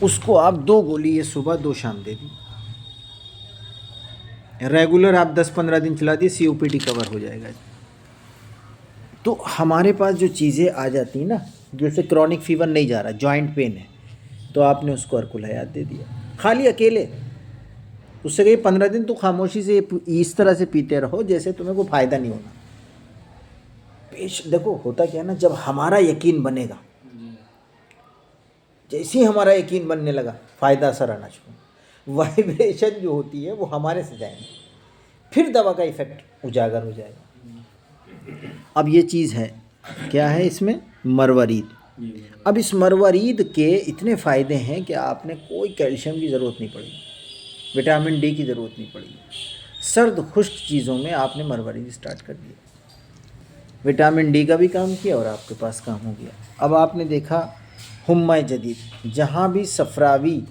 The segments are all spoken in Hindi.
उसको आप 2 गोली ये सुबह 2 शाम दे दी, रेगुलर आप 10-15 दिन चला दिए, COPD कवर हो जाएगा। तो हमारे पास जो चीज़ें आ जाती हैं ना, जैसे क्रॉनिक फीवर नहीं जा रहा, जॉइंट पेन है, तो आपने उसको अर्कुल हयात दे दिया, खाली अकेले। उससे कहीं 15 दिन तो खामोशी से इस तरह से पीते रहो जैसे तुम्हें कोई फ़ायदा नहीं होना। देखो होता क्या है ना, जब हमारा यकीन बनेगा, जैसे ही हमारा यकीन बनने लगा, फ़ायदा असर आना शुरू, वाइब्रेशन जो होती है वो हमारे से जाएंगे, फिर दवा का इफेक्ट उजागर हो जाएगा। अब ये चीज़ है, क्या है इसमें, मरवरीद। अब इस मरवरीद के इतने फ़ायदे हैं कि आपने कोई कैल्शियम की ज़रूरत नहीं पड़ी, विटामिन डी की ज़रूरत नहीं पड़ी, सर्द खुश्क चीज़ों में आपने मरवरीद स्टार्ट कर दिया, विटामिन डी का भी काम किया और आपके पास काम हो गया। अब आपने देखा हुम्मा जदीद, जहाँ भी सफरावी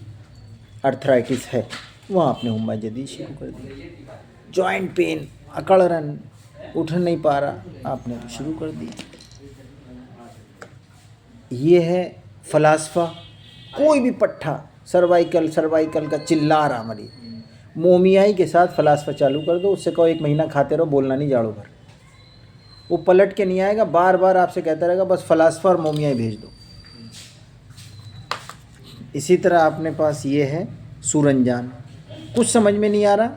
अर्थराइटिस है वहाँ आपने हुम्मा जदीद शुरू कर दिया। जॉइंट पेन, अकड़न, उठ नहीं पा रहा, आपने तो शुरू कर दिया। ये है फलासफ़ा, कोई भी पट्ठा, सर्वाइकल का चिल्ला रहा मरीज, मोमियाई के साथ फलासफ़ा चालू कर दो, उससे कहो 1 महीना खाते रहो, बोलना नहीं जाड़ो भर, वो पलट के नहीं आएगा, बार बार आपसे कहता रहेगा बस फलासफ़ा और मोमियाई भेज दो। इसी तरह अपने पास ये है सूरंजान, कुछ समझ में नहीं आ रहा,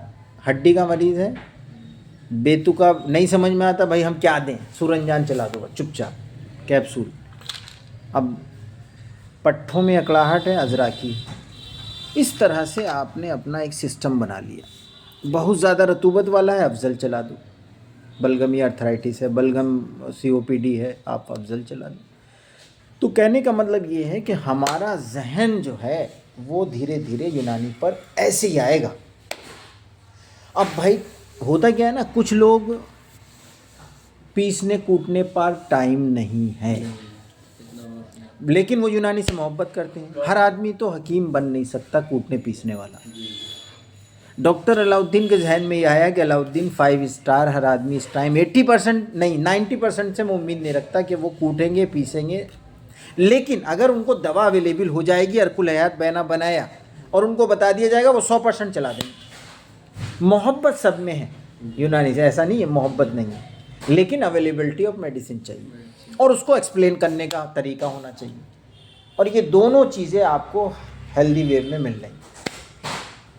हड्डी का मरीज़ है, बेतुका नहीं समझ में आता, भाई हम क्या दें, सूरंजान चला दो चुपचाप, कैप्सूल। अब पट्ठों में अकड़ाहट है, अजराकी। इस तरह से आपने अपना एक सिस्टम बना लिया। बहुत ज़्यादा रतूबत वाला है, अफजल चला दो, बलगमी अर्थराइटिस है, बलगम COPD है, आप अफजल चला दो। तो कहने का मतलब ये है कि हमारा जहन जो है वो धीरे धीरे यूनानी पर ऐसे ही आएगा। अब भाई होता क्या है ना, कुछ लोग पीसने कूटने पर टाइम नहीं है, लेकिन वो यूनानी से मोहब्बत करते हैं। हर आदमी तो हकीम बन नहीं सकता कूटने पीसने वाला। डॉक्टर अलाउद्दीन के जहन में यह आया कि अलाउद्दीन 5 स्टार, हर आदमी इस टाइम 80% नहीं 90% से मैं उम्मीद नहीं रखता कि वो कूटेंगे पीसेंगे, लेकिन अगर उनको दवा अवेलेबल हो जाएगी, अर्कुल हयात बयाना बनाया और उनको बता दिया जाएगा, वो 100% चला देंगे। मोहब्बत सब में है यूनानी से, ऐसा नहीं है मोहब्बत नहीं है, लेकिन अवेलेबिलिटी ऑफ मेडिसिन चाहिए और उसको एक्सप्लेन करने का तरीका होना चाहिए, और ये दोनों चीज़ें आपको हेल्दी वे में मिल रही।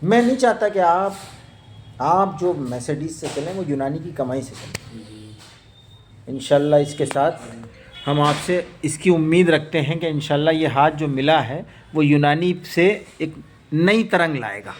मैं नहीं चाहता कि आप जो मर्सिडीज़ से चलें वो यूनानी की कमाई से चलें। इंशाल्लाह इसके साथ हम आपसे इसकी उम्मीद रखते हैं कि इंशाल्लाह ये हाथ जो मिला है वो यूनानी से एक नई तरंग लाएगा।